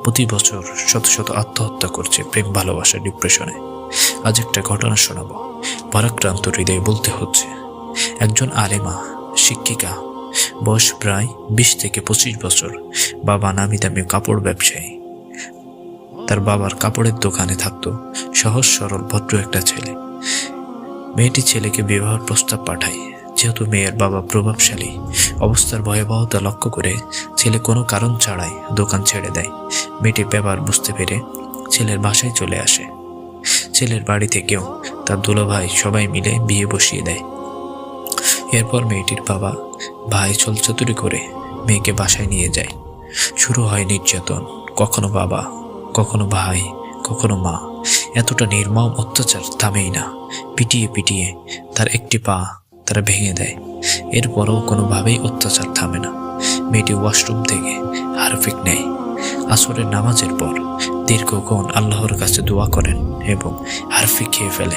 প্রতি বছর শত শত আত্মহত্যা করছে প্রেম ভালোবাসা ডিপ্রেশনে। আজ একটা ঘটনা শোনাবো, ভারাক্রান্ত হৃদয়ে বলতে হচ্ছে। একজন আলেমা, শিক্ষিকা, বয়স প্রায় 20 থেকে 25 বছর, বাবা নামি দামি কাপড় ব্যবসায়ী। তার বাবার কাপড়ের দোকানে থাকতো সহজ সরল ভদ্র একটা ছেলে। মেয়েটি ছেলেকে বিবাহের প্রস্তাব পাঠায়। যেহেতু মেয়ের বাবা প্রভাবশালী, অবস্থার ভয়াবহতা লক্ষ্য করে ছেলে কোনো কারণ ছাড়াই দোকান ছেড়ে দেয়। মেয়েটি ব্যাপার বুঝতে পেরে ছেলের বাসায় চলে আসে। ছেলের বাড়ি থেকেও তার দুলাভাই সবাই মিলে বিয়ে বসিয়ে দেয়। এরপর মেয়েটির বাবা ভাই ছলচাতুরি করে মেয়েকে বাসায় নিয়ে যায়। শুরু হয় নির্যাতন, কখনো বাবা, কখনো ভাই, কখনো মা। এতটা নির্মম অত্যাচার থামেই না। পিটিয়ে পিটিয়ে তার একটি পা তারা ভেঙে দেয়। এরপরও কোনোভাবেই অত্যাচার থামে না। মেয়েটি ওয়াশরুম থেকে হারফিক নেয়। আসরের নামাজের পর দীর্ঘক্ষণ আল্লাহর কাছে দোয়া করেন এবং হারফিক খেয়ে ফেলে।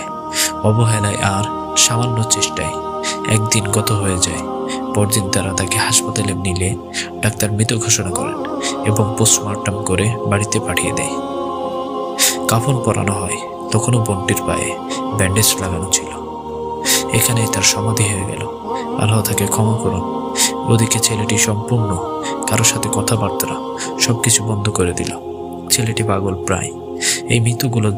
অবহেলায় আর সামান্য চেষ্টায় একদিন গত হয়ে যায়। পরদিন তারা তাকে হাসপাতালে নিলে ডাক্তার মৃত ঘোষণা করেন এবং পোস্টমর্টম করে বাড়িতে পাঠিয়ে দেয়। কাফন পরানো হয়, তখনও বোনটির পায়ে ব্যান্ডেজ লাগানো ছিল। এখানেই তার সমাধি হয়ে গেল। আল্লাহ তাকে ক্ষমা করুন। ওদিকে ছেলেটি সম্পূর্ণ কারোর সাথে কথাবার্তা সবকিছু বন্ধ করে দিল। ছেলেটি পাগল প্রায়। এই মৃত্যুগুলো